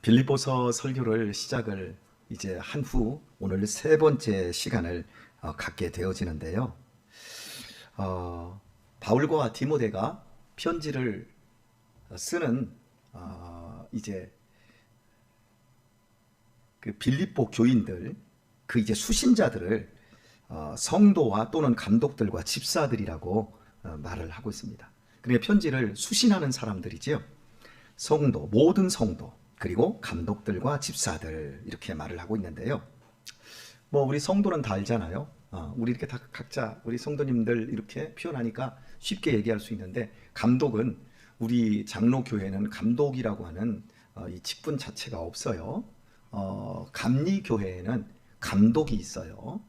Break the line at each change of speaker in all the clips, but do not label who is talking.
빌립보서 설교를 시작을 이제 한 후 오늘 세 번째 시간을 갖게 되어지는데요. 바울과 디모데가 편지를 쓰는 이제 그 빌립보 교인들, 그 이제 수신자들을 성도와 또는 감독들과 집사들이라고 말을 하고 있습니다. 그러니까 편지를 수신하는 사람들이지요. 성도, 모든 성도, 그리고 감독들과 집사들, 이렇게 말을 하고 있는데요. 뭐 우리 성도는 다 알잖아요. 우리 이렇게 다 각자 우리 성도님들 이렇게 표현하니까 쉽게 얘기할 수 있는데, 감독은 우리 장로교회는 감독이라고 하는 이 직분 자체가 없어요. 감리교회에는 감독이 있어요.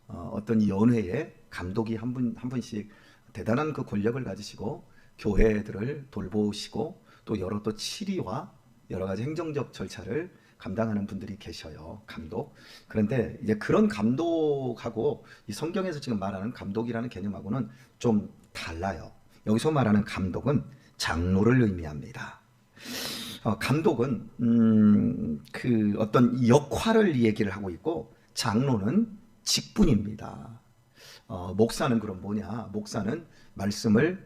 어떤 연회에 감독이 한 분씩 대단한 그 권력을 가지시고 교회들을 돌보시고 또 여러 또 치리와 여러 가지 행정적 절차를 감당하는 분들이 계셔요. 감독. 그런데 이제 그런 감독하고 이 성경에서 지금 말하는 감독이라는 개념하고는 좀 달라요. 여기서 말하는 감독은 장로를 의미합니다. 감독은 그 어떤 역할을 얘기를 하고 있고, 장로는 직분입니다. 목사는 그럼 뭐냐? 목사는 말씀을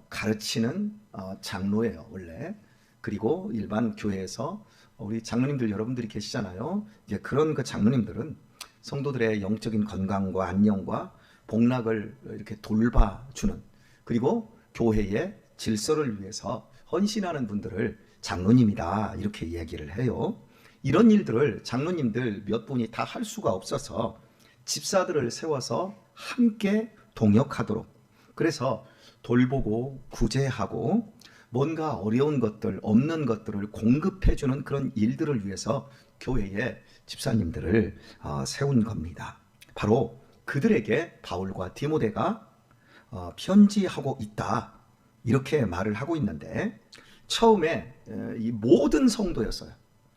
가르치는 장로예요, 원래. 그리고 일반 교회에서 우리 장로님들 여러분들이 계시잖아요. 이제 그런 그 장로님들은 성도들의 영적인 건강과 안녕과 복락을 이렇게 돌봐주는, 그리고 교회의 질서를 위해서 헌신하는 분들을 장로님이다, 이렇게 얘기를 해요. 이런 일들을 장로님들 몇 분이 다 할 수가 없어서 집사들을 세워서 함께 동역하도록, 그래서 돌보고 구제하고 뭔가 어려운 것들, 없는 것들을 공급해주는 그런 일들을 위해서 교회에 집사님들을 세운 겁니다. 바로 그들에게 바울과 디모데가 편지하고 있다, 이렇게 말을 하고 있는데, 처음에 이 모든 성도였어요.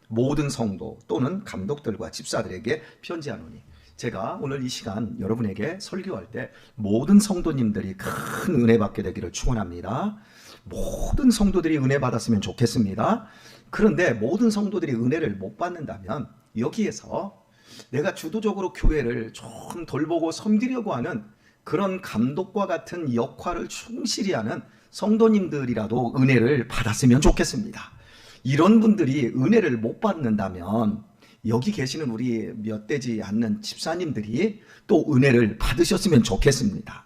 모든 성도 또는 감독들과 집사들에게 편지하노니, 제가 오늘 이 시간 여러분에게 설교할 때 모든 성도님들이 큰 은혜 받게 되기를 축원합니다. 모든 성도들이 은혜 받았으면 좋겠습니다. 그런데 모든 성도들이 은혜를 못 받는다면 여기에서 내가 주도적으로 교회를 좀 돌보고 섬기려고 하는 그런 감독과 같은 역할을 충실히 하는 성도님들이라도 은혜를 받았으면 좋겠습니다. 이런 분들이 은혜를 못 받는다면 여기 계시는 우리 몇 되지 않는 집사님들이 또 은혜를 받으셨으면 좋겠습니다.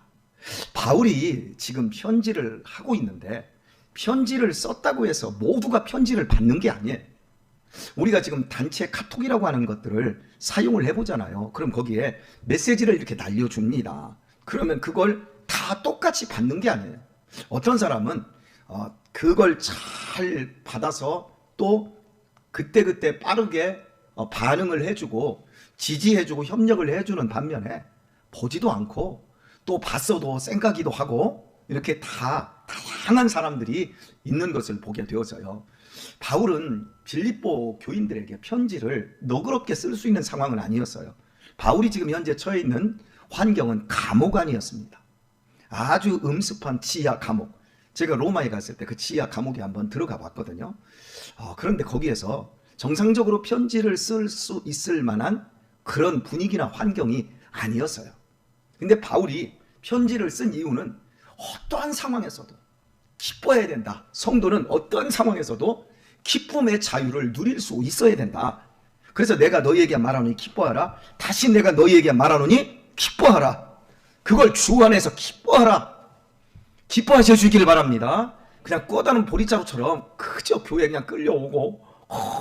바울이 지금 편지를 하고 있는데, 편지를 썼다고 해서 모두가 편지를 받는 게 아니에요. 우리가 지금 단체 카톡이라고 하는 것들을 사용을 해보잖아요. 그럼 거기에 메시지를 이렇게 날려줍니다. 그러면 그걸 다 똑같이 받는 게 아니에요. 어떤 사람은 그걸 잘 받아서 또 그때그때 빠르게 반응을 해주고 지지해주고 협력을 해주는 반면에, 보지도 않고 또 봤어도 쌩까기도 하고 이렇게 다양한 사람들이 있는 것을 보게 되어서요. 바울은 빌립보 교인들에게 편지를 너그럽게 쓸 수 있는 상황은 아니었어요. 바울이 지금 현재 처해 있는 환경은 감옥 안이었습니다. 아주 음습한 지하 감옥. 제가 로마에 갔을 때 그 지하 감옥에 한번 들어가 봤거든요. 그런데 거기에서 정상적으로 편지를 쓸 수 있을 만한 그런 분위기나 환경이 아니었어요. 근데 바울이 편지를 쓴 이유는 어떠한 상황에서도 기뻐해야 된다. 성도는 어떠한 상황에서도 기쁨의 자유를 누릴 수 있어야 된다. 그래서 내가 너희에게 말하노니 기뻐하라. 다시 내가 너희에게 말하노니 기뻐하라. 그걸 주 안에서 기뻐하라. 기뻐하셔 주기를 바랍니다. 그냥 꺼다는 보리자루처럼 그저 교회에 그냥 끌려오고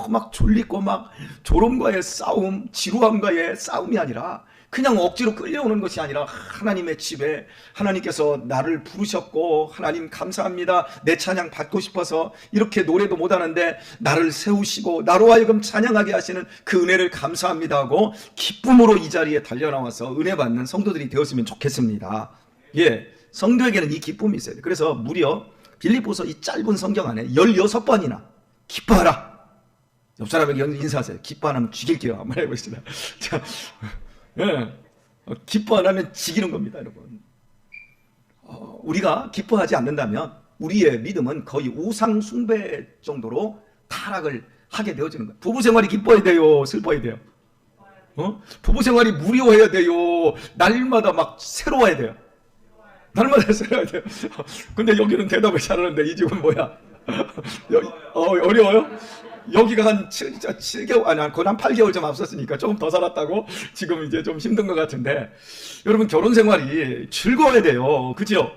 막 졸리고 막 졸음과의 싸움, 지루함과의 싸움이 아니라, 그냥 억지로 끌려오는 것이 아니라 하나님의 집에 하나님께서 나를 부르셨고, 하나님 감사합니다, 내 찬양 받고 싶어서 이렇게 노래도 못하는데 나를 세우시고 나로 하여금 찬양하게 하시는 그 은혜를 감사합니다 하고 기쁨으로 이 자리에 달려나와서 은혜 받는 성도들이 되었으면 좋겠습니다. 예, 성도에게는 이 기쁨이 있어야 돼요. 그래서 무려 빌립보서 이 짧은 성경 안에 16번이나 기뻐하라. 옆 사람에게 인사하세요. 기뻐 안 하면 죽일게요. 한번 해보시다. 자, 예, 기뻐 안 하면 죽이는 겁니다, 여러분. 우리가 기뻐하지 않는다면 우리의 믿음은 거의 우상 숭배 정도로 타락을 하게 되어지는 거예요. 부부 생활이 기뻐야 돼요? 슬퍼야 돼요? 부부 생활이 무료해야 돼요? 날마다 막 새로워야 돼요? 날마다 새로워야 돼요? 근데 여기는 대답을 잘하는데 이 집은 뭐야? 어려워요? 여기가 한 7개월, 아니, 거의 한 8개월 좀 앞섰으니까 조금 더 살았다고 지금 이제 좀 힘든 것 같은데, 여러분 결혼 생활이 즐거워야 돼요. 그죠?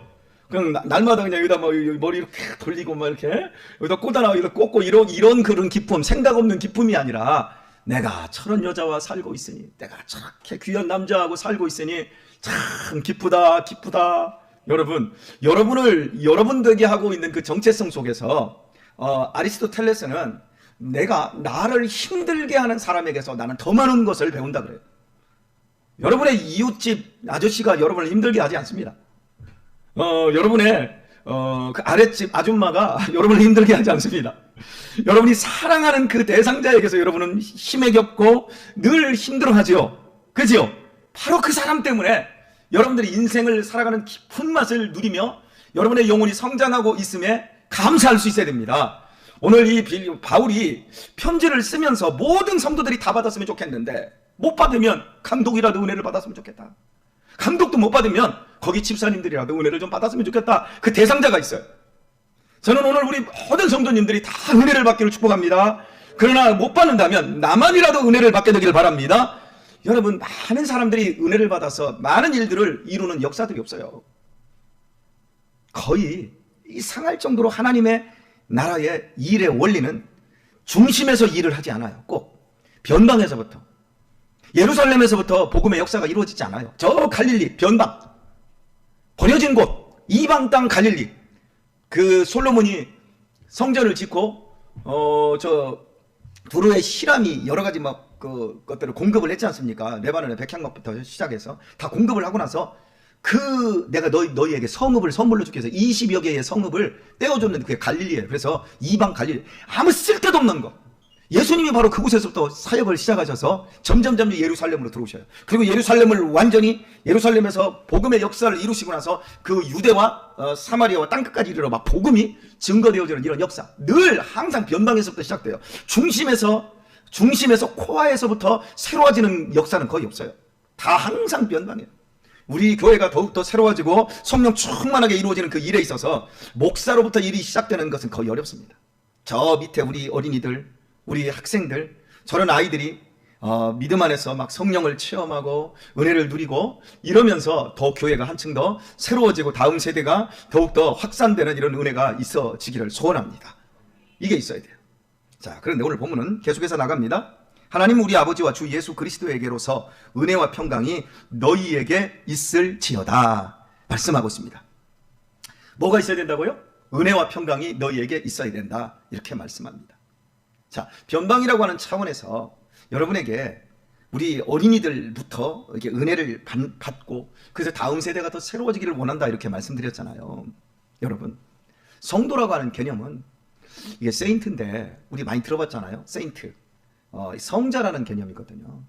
그냥 날마다 그냥 여기다 뭐 머리 이렇게 돌리고 막 이렇게 여기다 꽂아놔, 여기다 꽂고 이런 그런 기쁨, 생각 없는 기쁨이 아니라 내가 저런 여자와 살고 있으니, 내가 저렇게 귀한 남자하고 살고 있으니 참 기쁘다, 기쁘다. 여러분을 여러분들에게 하고 있는 그 정체성 속에서 아리스토텔레스는 내가 나를 힘들게 하는 사람에게서 나는 더 많은 것을 배운다 그래요. 여러분의 이웃집 아저씨가 여러분을 힘들게 하지 않습니다. 여러분의 그 아랫집 아줌마가 여러분을 힘들게 하지 않습니다. 여러분이 사랑하는 그 대상자에게서 여러분은 힘에 겪고 늘 힘들어하죠. 그죠? 바로 그 사람 때문에 여러분들이 인생을 살아가는 깊은 맛을 누리며 여러분의 영혼이 성장하고 있음에 감사할 수 있어야 됩니다. 오늘 이 바울이 편지를 쓰면서 모든 성도들이 다 받았으면 좋겠는데, 못 받으면 감독이라도 은혜를 받았으면 좋겠다. 감독도 못 받으면 거기 집사님들이라도 은혜를 좀 받았으면 좋겠다. 그 대상자가 있어요. 저는 오늘 우리 모든 성도님들이 다 은혜를 받기를 축복합니다. 그러나 못 받는다면 나만이라도 은혜를 받게 되기를 바랍니다. 여러분, 많은 사람들이 은혜를 받아서 많은 일들을 이루는 역사들이 없어요. 거의 이상할 정도로 하나님의 나라의 일의 원리는 중심에서 일을 하지 않아요. 꼭 변방에서부터, 예루살렘에서부터 복음의 역사가 이루어지지 않아요. 저 갈릴리 변방, 버려진 곳, 이방 땅 갈릴리, 그 솔로몬이 성전을 짓고 저 두루의 히람이 여러 가지 막 그 것들을 공급을 했지 않습니까? 레바논의 백향목부터 시작해서 다 공급을 하고 나서 내가 너희에게 성읍을 선물로 주기 위해서 20여 개의 성읍을 떼어줬는데 그게 갈릴리예요. 그래서 이방 갈릴리, 아무 쓸데도 없는 거. 예수님이 바로 그곳에서부터 사역을 시작하셔서 점점 예루살렘으로 들어오셔요. 그리고 예루살렘에서 복음의 역사를 이루시고 나서 그 유대와 사마리아와 땅끝까지 이르러 막 복음이 증거되어지는 이런 역사, 늘 항상 변방에서부터 시작돼요. 중심에서 코아에서부터 새로워지는 역사는 거의 없어요. 다 항상 변방이에요. 우리 교회가 더욱더 새로워지고 성령 충만하게 이루어지는 그 일에 있어서 목사로부터 일이 시작되는 것은 거의 어렵습니다. 저 밑에 우리 어린이들, 우리 학생들, 저런 아이들이 믿음 안에서 막 성령을 체험하고 은혜를 누리고 이러면서 더 교회가 한층 더 새로워지고 다음 세대가 더욱더 확산되는 이런 은혜가 있어지기를 소원합니다. 이게 있어야 돼요. 자, 그런데 오늘 본문은 계속해서 나갑니다. 하나님 우리 아버지와 주 예수 그리스도에게로서 은혜와 평강이 너희에게 있을지어다 말씀하고 있습니다. 뭐가 있어야 된다고요? 은혜와 평강이 너희에게 있어야 된다, 이렇게 말씀합니다. 자, 변방이라고 하는 차원에서 여러분에게 우리 어린이들부터 이렇게 은혜를 받고 그래서 다음 세대가 더 새로워지기를 원한다, 이렇게 말씀드렸잖아요. 여러분, 성도라고 하는 개념은 이게 세인트인데 우리 많이 들어봤잖아요. 세인트, 성자라는 개념이거든요.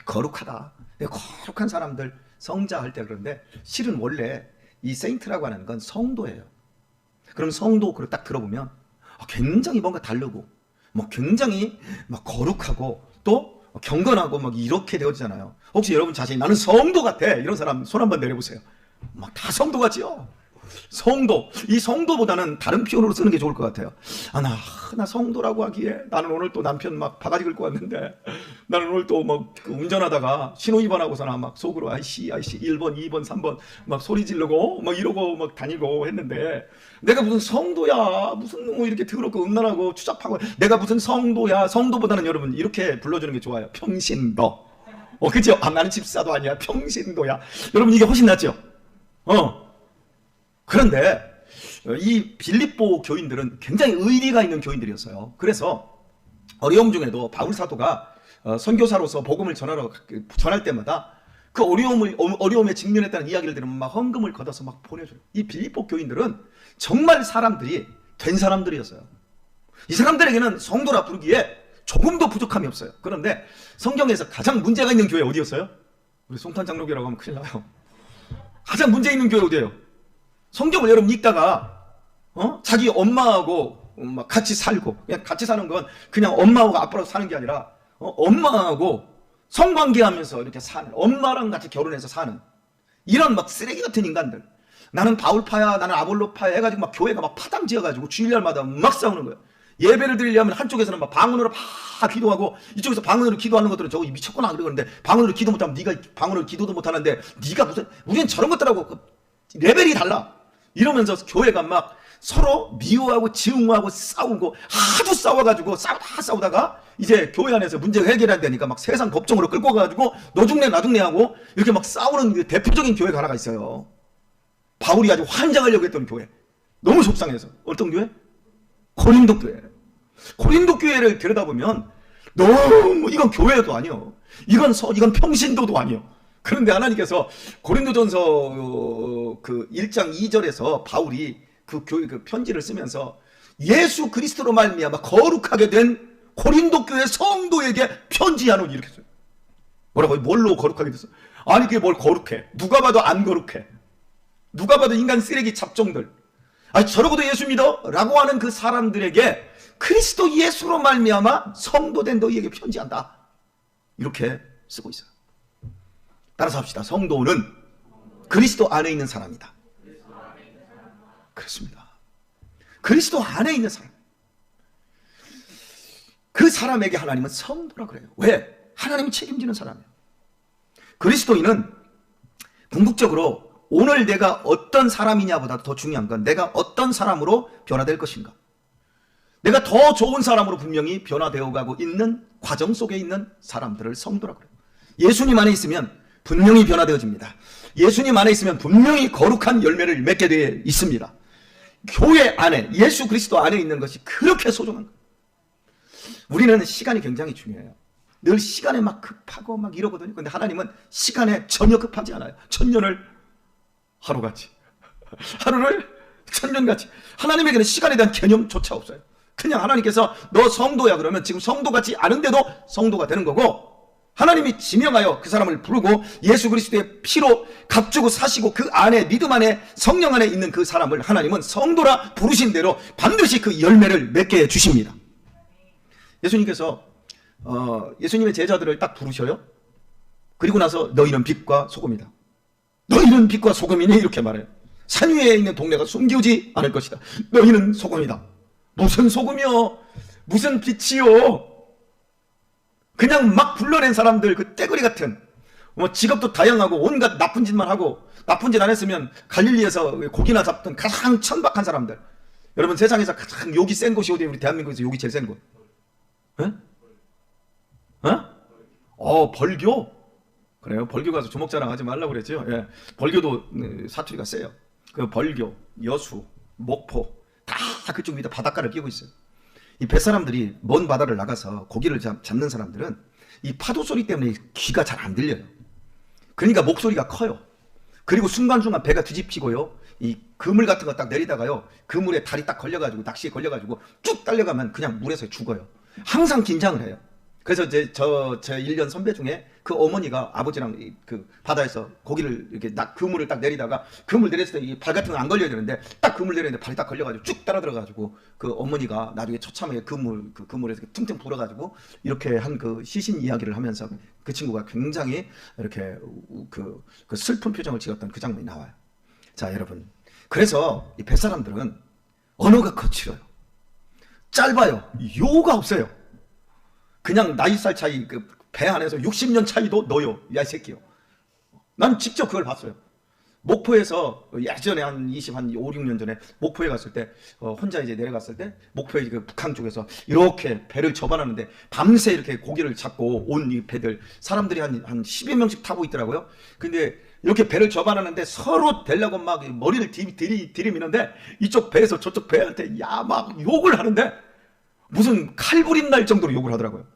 거룩하다, 거룩한 사람들 성자 할 때 그런데 실은 원래 이 세인트라고 하는 건 성도예요. 그럼 성도 그걸 딱 들어보면 굉장히 뭔가 다르고 뭐 굉장히 막 거룩하고 또 경건하고 막 이렇게 되어지잖아요. 혹시 여러분 자신이 나는 성도 같아 이런 사람 손 한번 내려보세요. 막 다 성도 같지요? 성도, 이 성도보다는 다른 표현으로 쓰는 게 좋을 것 같아요. 나 성도라고 하기에 나는 오늘 또 남편 막 바가지 긁고 왔는데, 나는 오늘 또 막 운전하다가 신호위반하고서나 막 속으로 아이씨 1번 2번 3번 막 소리 지르고 막 이러고 막 다니고 했는데, 내가 무슨 성도야, 무슨 뭐 이렇게 더럽고 음란하고 추잡하고, 내가 무슨 성도야. 성도보다는 여러분 이렇게 불러주는 게 좋아요. 평신도. 그죠? 나는 집사도 아니야, 평신도야. 여러분 이게 훨씬 낫죠? 그런데 이 빌립보 교인들은 굉장히 의리가 있는 교인들이었어요. 그래서 어려움 중에도 바울 사도가 선교사로서 복음을 전할 때마다 그 어려움에 직면했다는 이야기를 들으면 막 헌금을 걷어서 막 보내줘요. 이 빌립보 교인들은 정말 사람들이 된 사람들이었어요. 이 사람들에게는 성도라 부르기에 조금도 부족함이 없어요. 그런데 성경에서 가장 문제가 있는 교회 어디였어요? 우리 송탄 장로교라고 하면 큰일 나요. 가장 문제 있는 교회 어디예요? 성경을 여러분 읽다가 자기 엄마하고 막 같이 살고, 그냥 같이 사는 건 그냥 엄마하고 아빠랑 사는 게 아니라 엄마하고 성관계하면서 이렇게 사는, 엄마랑 같이 결혼해서 사는 이런 막 쓰레기 같은 인간들. 나는 바울파야, 나는 아볼로파야 해가지고 막 교회가 막 파당지어가지고 주일날마다 막 싸우는 거예요. 예배를 드리려면 한쪽에서는 막 방언으로 막 기도하고, 이쪽에서 방언으로 기도하는 것들은 저거 미쳤구나 그러는데, 방언으로 기도 못하면 네가 방언으로 기도도 못하는데 네가 무슨, 우리는 저런 것들하고 그 레벨이 달라 이러면서 교회가 막 서로 미워하고 지웅하고 싸우고 하도 싸워가지고 싸우다가 이제 교회 안에서 문제가 해결이 안 되니까 막 세상 법정으로 끌고 가가지고 너 죽네 나 죽네 하고 이렇게 막 싸우는 그 대표적인 교회가 하나가 있어요. 바울이 아주 환장하려고 했던 교회. 너무 속상해서. 어떤 교회? 고린도 교회. 고린도 교회를 들여다보면 너무, 이건 교회도 아니요, 이건 평신도도 아니요. 그런데 하나님께서 고린도전서 그 1장 2절에서 바울이 그 교회 그 편지를 쓰면서 예수 그리스도로 말미암아 거룩하게 된 고린도 교회 성도에게 편지하노니 이렇게 써요. 뭐라고? 뭘로 거룩하게 됐어? 아니 그게 뭘 거룩해? 누가 봐도 안 거룩해. 누가 봐도 인간 쓰레기 잡종들. 아니 저러고도 예수 믿어? 라고 하는 그 사람들에게 그리스도 예수로 말미암아 성도된 너희에게 편지한다. 이렇게 쓰고 있어요. 따라서 합시다. 성도는 그리스도 안에 있는 사람이다. 그렇습니다. 그리스도 안에 있는 사람. 그 사람에게 하나님은 성도라 그래요. 왜? 하나님이 책임지는 사람이에요. 그리스도인은 궁극적으로 오늘 내가 어떤 사람이냐보다 더 중요한 건 내가 어떤 사람으로 변화될 것인가. 내가 더 좋은 사람으로 분명히 변화되어 가고 있는 과정 속에 있는 사람들을 성도라 그래요. 예수님 안에 있으면 분명히 변화되어집니다. 예수님 안에 있으면 분명히 거룩한 열매를 맺게 되어 있습니다. 교회 안에, 예수 그리스도 안에 있는 것이 그렇게 소중한 거예요. 우리는 시간이 굉장히 중요해요. 늘 시간에 막 급하고 막 이러거든요. 근데 하나님은 시간에 전혀 급하지 않아요. 천년을 하루같이, 하루를 천년같이. 하나님에게는 시간에 대한 개념조차 없어요. 그냥 하나님께서 너 성도야 그러면 지금 성도 같지 않은데도 성도가 되는 거고, 하나님이 지명하여 그 사람을 부르고 예수 그리스도의 피로 값주고 사시고 그 안에, 믿음 안에, 성령 안에 있는 그 사람을 하나님은 성도라 부르신 대로 반드시 그 열매를 맺게 해주십니다. 예수님께서 예수님의 제자들을 딱 부르셔요. 그리고 나서 너희는 빛과 소금이다. 너희는 빛과 소금이니 이렇게 말해요. 산 위에 있는 동네가 숨기우지 않을 것이다. 너희는 소금이다. 무슨 소금이요? 무슨 빛이요? 그냥 막 불러낸 사람들, 그 떼거리 같은, 뭐 직업도 다양하고 온갖 나쁜 짓만 하고, 나쁜 짓 안 했으면 갈릴리에서 고기나 잡던 가장 천박한 사람들. 여러분, 세상에서 가장 욕이 센 곳이 어디예요? 우리 대한민국에서 욕이 제일 센 곳. 에? 벌교? 그래요? 벌교 가서 주먹자랑 하지 말라고 그랬죠. 예. 벌교도 사투리가 세요. 그 벌교, 여수, 목포 다 그쪽 밑에 바닷가를 끼고 있어요. 이 뱃사람들이 먼 바다를 나가서 고기를 잡는 사람들은 이 파도 소리 때문에 귀가 잘 안 들려요. 그러니까 목소리가 커요. 그리고 순간순간 배가 뒤집히고요. 이 그물 같은 거 딱 내리다가요. 그물에 다리 딱 걸려가지고, 낚시에 걸려가지고 쭉 딸려가면 그냥 물에서 죽어요. 항상 긴장을 해요. 그래서 제 1년 선배 중에 그 어머니가 아버지랑 그 바다에서 고기를 이렇게 그물을 딱 내리다가, 그물 내렸을 때 발 같은 거 안 걸려야 되는데 딱 그물 내리는데 발이 딱 걸려가지고 쭉 따라 들어가지고 그 어머니가 나중에 처참하게 그물에서 퉁퉁 불어가지고 이렇게 한 그 시신 이야기를 하면서 그 친구가 굉장히 이렇게 그 슬픈 표정을 지었던 그 장면이 나와요. 자, 여러분. 그래서 이 뱃사람들은 언어가 거칠어요. 짧아요. 요가 없어요. 그냥 나이살 차이, 그 배 안에서 60년 차이도 넣어요. 야, 이 새끼요. 난 직접 그걸 봤어요. 목포에서 예전에 한 5, 6년 전에 목포에 갔을 때, 혼자 이제 내려갔을 때, 목포에 그 북한 쪽에서 이렇게 배를 접어놨는데, 밤새 이렇게 고기를 잡고 온 이 배들, 사람들이 한 10여 명씩 타고 있더라고요. 근데 이렇게 배를 접어놨는데 서로 대려고 막 머리를 들이미는데, 이쪽 배에서 저쪽 배한테 야, 막 욕을 하는데, 무슨 칼부림 날 정도로 욕을 하더라고요.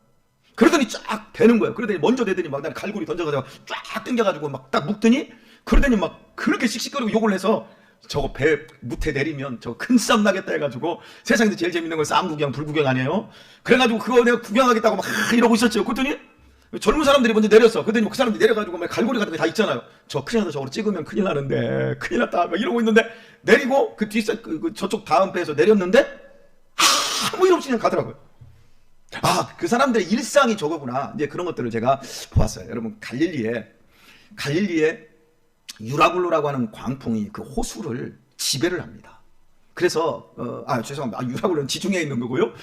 그러더니 쫙 대는 거예요. 그러더니 먼저 대더니 막 난 갈고리 던져가지고 쫙 당겨가지고 막 딱 묶더니, 그러더니 막 그렇게 씩씩거리고 욕을 해서 저거 배 무태 내리면 저 큰 싸움 나겠다 해가지고, 세상에서 제일 재밌는 건 싸움 구경, 불 구경 아니에요? 그래가지고 그거 내가 구경하겠다고 막 이러고 있었죠. 그랬더니 젊은 사람들이 먼저 내렸어. 그랬더니 그 사람들이 내려가지고 막 갈고리 같은 거 다 있잖아요. 저 큰일 나서 저거로 찍으면 큰일 나는데, 큰일 났다 막 이러고 있는데, 내리고 그 뒷산 저쪽 다음 배에서 내렸는데 아무 일 없이 그냥 가더라고요. 아, 그 사람들의 일상이 저거구나. 이제 그런 것들을 제가 보았어요. 여러분, 갈릴리에 유라굴로라고 하는 광풍이 그 호수를 지배를 합니다. 그래서 죄송합니다. 유라굴로는 지중해에 있는 거고요.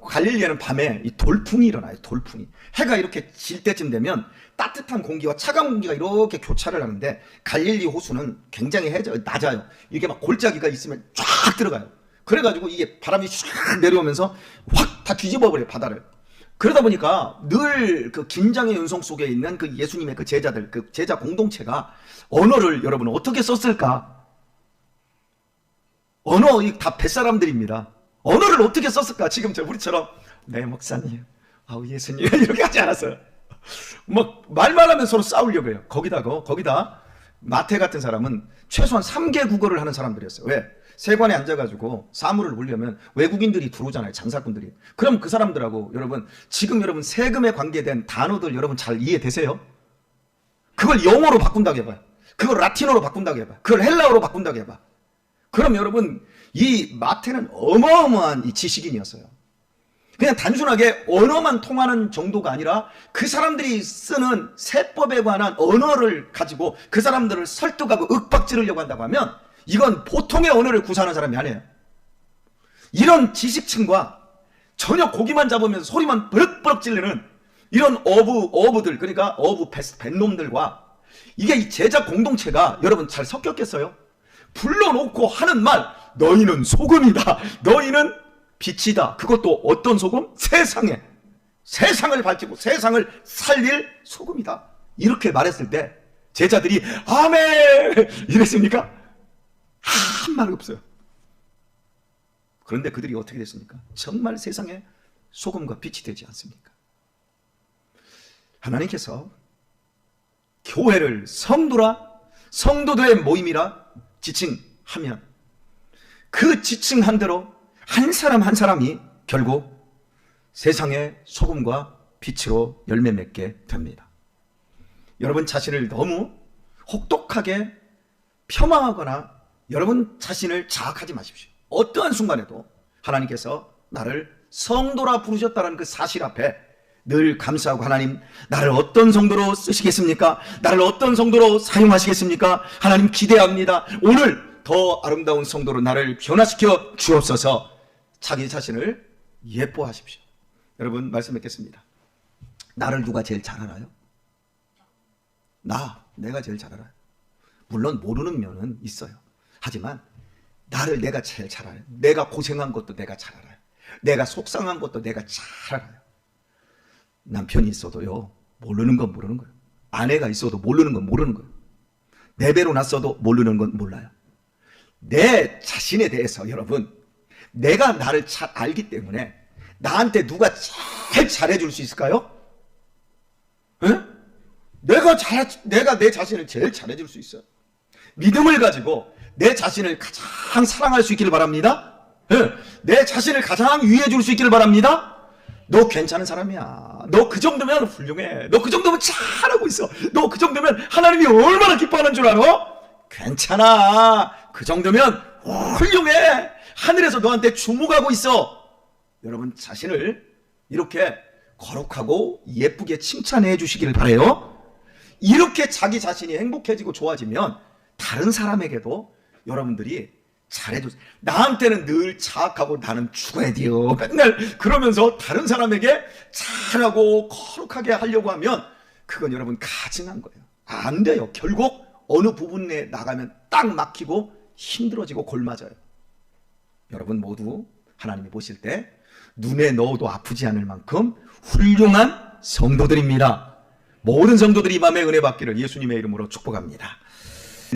갈릴리에는 밤에 이 돌풍이 일어나요. 돌풍이. 해가 이렇게 질 때쯤 되면 따뜻한 공기와 차가운 공기가 이렇게 교차를 하는데, 갈릴리 호수는 굉장히 낮아요. 이게 막 골짜기가 있으면 쫙 들어가요. 그래가지고 이게 바람이 쫙 내려오면서 확 다 뒤집어 버려요, 바다를. 그러다 보니까 늘 그 김장의 연속 속에 있는 그 예수님의 그 제자들, 그 제자 공동체가 언어를 여러분 어떻게 썼을까? 언어, 다 뱃사람들입니다. 언어를 어떻게 썼을까? 지금 우리처럼, 네, 목사님, 아우, 예수님, 이렇게 하지 않았어요. 막, 말만 하면 서로 싸우려고 해요. 거기다, 마태 같은 사람은 최소한 3개 국어를 하는 사람들이었어요. 왜? 세관에 앉아가지고 사물을 물려면 외국인들이 들어오잖아요, 장사꾼들이. 그럼 그 사람들하고 여러분, 지금 여러분 세금에 관계된 단어들 여러분 잘 이해되세요? 그걸 영어로 바꾼다고 해봐요. 그걸 라틴어로 바꾼다고 해봐요. 그걸 헬라어로 바꾼다고 해봐. 그럼 여러분, 이 마태는 어마어마한 이 지식인이었어요. 그냥 단순하게 언어만 통하는 정도가 아니라 그 사람들이 쓰는 세법에 관한 언어를 가지고 그 사람들을 설득하고 윽박지르려고 한다고 하면 이건 보통의 언어를 구사하는 사람이 아니에요. 이런 지식층과 전혀 고기만 잡으면서 소리만 버럭버럭 지르는 이런 어부들, 그러니까 뱃놈들과 이게 이 제자 공동체가 여러분 잘 섞였겠어요? 불러놓고 하는 말, 너희는 소금이다, 너희는 빛이다. 그것도 어떤 소금? 세상을 밝히고 세상을 살릴 소금이다. 이렇게 말했을 때 제자들이 아멘 이랬습니까? 한 말 없어요. 그런데 그들이 어떻게 됐습니까? 정말 세상에 소금과 빛이 되지 않습니까? 하나님께서 교회를 성도들의 모임이라 지칭하면 그 지칭한 대로 한 사람 한 사람이 결국 세상의 소금과 빛으로 열매 맺게 됩니다. 여러분 자신을 너무 혹독하게 폄하하거나 여러분 자신을 자학하지 마십시오. 어떠한 순간에도 하나님께서 나를 성도라 부르셨다는 그 사실 앞에 늘 감사하고, 하나님 나를 어떤 성도로 쓰시겠습니까? 나를 어떤 성도로 사용하시겠습니까? 하나님 기대합니다. 오늘 더 아름다운 성도로 나를 변화시켜 주옵소서. 자기 자신을 예뻐하십시오. 여러분 말씀 뵙겠습니다. 나를 누가 제일 잘 알아요? 내가 제일 잘 알아요. 물론 모르는 면은 있어요. 하지만 나를 내가 제일 잘 알아요. 내가 고생한 것도 내가 잘 알아요. 내가 속상한 것도 내가 잘 알아요. 남편이 있어도요, 모르는 건 모르는 거예요. 아내가 있어도 모르는 건 모르는 거예요. 내 배로 났어도 모르는 건 몰라요. 내 자신에 대해서 여러분, 내가 나를 잘 알기 때문에 나한테 누가 제일 잘해줄 수 있을까요? 에? 내가 내 자신을 제일 잘해줄 수 있어요. 믿음을 가지고 내 자신을 가장 사랑할 수 있기를 바랍니다. 에? 내 자신을 가장 위해 줄 수 있기를 바랍니다. 너 괜찮은 사람이야. 너 그 정도면 훌륭해. 너 그 정도면 잘하고 있어. 너 그 정도면 하나님이 얼마나 기뻐하는 줄 알아? 괜찮아. 그 정도면 훌륭해. 하늘에서 너한테 주목하고 있어. 여러분 자신을 이렇게 거룩하고 예쁘게 칭찬해 주시기를 바라요. 이렇게 자기 자신이 행복해지고 좋아지면 다른 사람에게도 여러분들이 잘해주세요. 나한테는 늘 자학하고 나는 죽어야 돼요. 맨날 그러면서 다른 사람에게 잘하고 거룩하게 하려고 하면 그건 여러분 가증한 거예요. 안 돼요. 결국 어느 부분에 나가면 딱 막히고 힘들어지고 골맞아요. 여러분 모두 하나님이 보실 때 눈에 넣어도 아프지 않을 만큼 훌륭한 성도들입니다. 모든 성도들이 이 밤에 은혜 받기를 예수님의 이름으로 축복합니다.